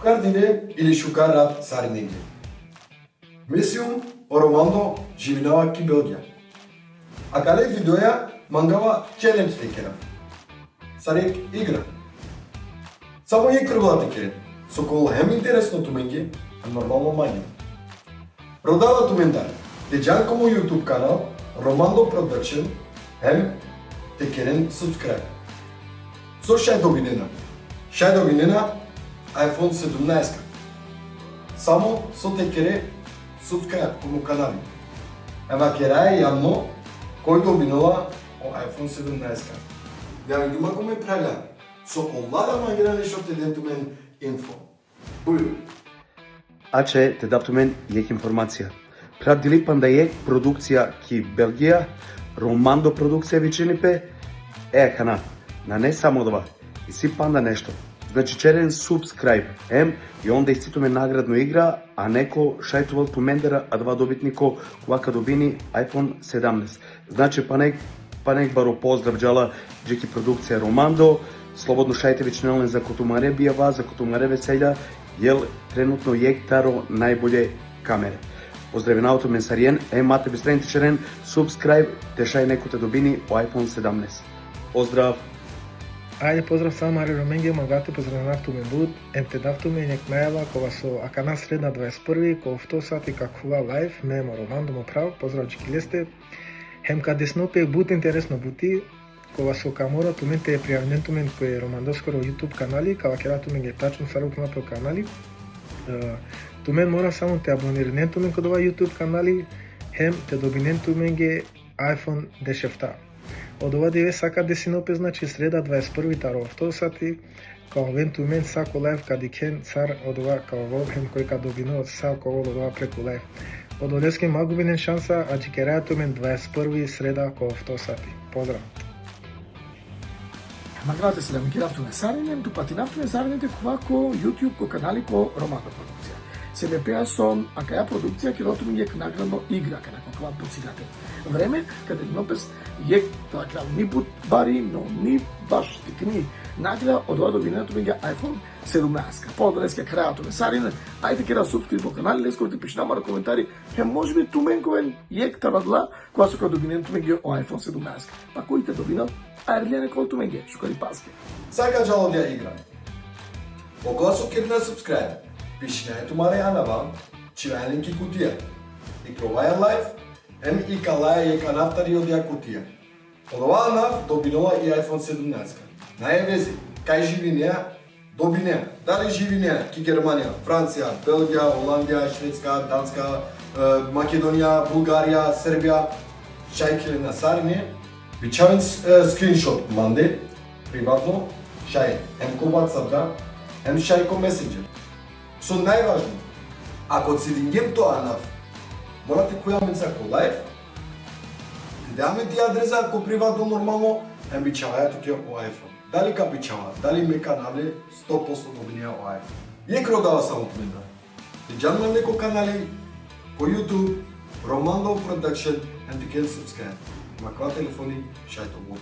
Шукардине или Шукарат Сарининге. Месиум Оромандо живинава ки Белгија. А кале видеоја мангава челендж текера. Сарек игра. Само играла текера. Со кол хем интересно туменге, а нормално мање. Продава тумендар. Дејанко му YouTube канал Романдо Production хем текерен subscribe. Со шај добинена. Шај добинена iPhone 17. Само со текере subscribe кому канали. Ема керај јавно кој добинала о iPhone 17. Да ви дума коме праля. Со овлада магина нешто те дентумен инфо. Бују. Аче те даптумен јек информација. Прат дилипан да јек продукција ки Белгија, Романдо продукција виченипе, хана, на не само това, и си панда нешто. Значи черен subscribe, и онда иституме наградно игра, а неко шајтувал тумендера, а два добитнико кувака добини iPhone 17. Значи панек баро поздрав джала джеки продукција Романдо, слободно шајте вичнелен за котумаре бијава, за котумаре веселја, јел тренутно јек таро најболje камере. Поздравенаото мен Сариен, мате бестрените черен, subscribe, те шај неко те добини о iPhone 17. Поздрав! Ајде поздрав само Мари Роменге, магате поздравнавту ме буд, те давту ме нек најава кога со акана средна 21, кога в 2 сати каква лайф, мемо Романдо му прав, поздрав чекилесте, каде снопе буд интересно бути, кога со камора тумен те пријавнен тумен кој Романдо скоро YouTube канали, кога кера тумен ге тачно сарок на тој канали, тумен мора само те абонирнен тумен кod ова YouTube канали, те добинен тумен ге iPhone 10. Од ова деве сака десинопе, значи среда 21 таро в 2 сати, као вен тумен сако лайф кади кен цар од ова као волхем кој ка добинува сако од ова преку лайф. Од одеске магубинен шанса, а джикераја тумен 21 среда као в 2 сати. Поздрав! Наградате се да ми киравтуме Саринен, тупатинавтуме Саринете ко YouTube ко канали ко Романдо продукција. Се ме пеа со акаја продукција ке доту ми јек наградно игра ка некој посигате. Време каде нопес јек така ни пут бари, но ни баш тикни награда од ова добинато ми iPhone 17. По денеска крајато ме Саринен, ајде ке да субскрип по канали, леско ти пиши намара коментари, може би туменковен јек тарадла кога со добинато ми о iPhone 17. Па кој те добинал? Ајрлијане колту меге, шукари паске. Сака джалодија игра. Около со кирна subscribe. Пиши на ето маре анава, чивајленки кутија. И проваја лайф, и калаја јека нафтари од ја кутија. Од оваа нав добинова и iPhone 17. Наје вези, кај живи неа, доби неа. Дали живи неа, ки Германија, Франција, Белгија, Оландија, Шведска, Данска, Македонија, Булгарија, Србија, шајкиле на Сарине, Бичавен скриншот манде, приватно, шај, ко WhatsApp, шај ко Messenger. Со најважно, ако си дингем тоа нав, морате која менца ко лайф, даме ти адреса ко приватно нормално, бичавајато ќе о iPhone. Дали ка бичава, дали ме канале, 100% добинија о iPhone. Јек родава само тмена. Дејан на неко канали, по YouTube, Романдо Production, and the subscribe. Маква телефони, шајто го.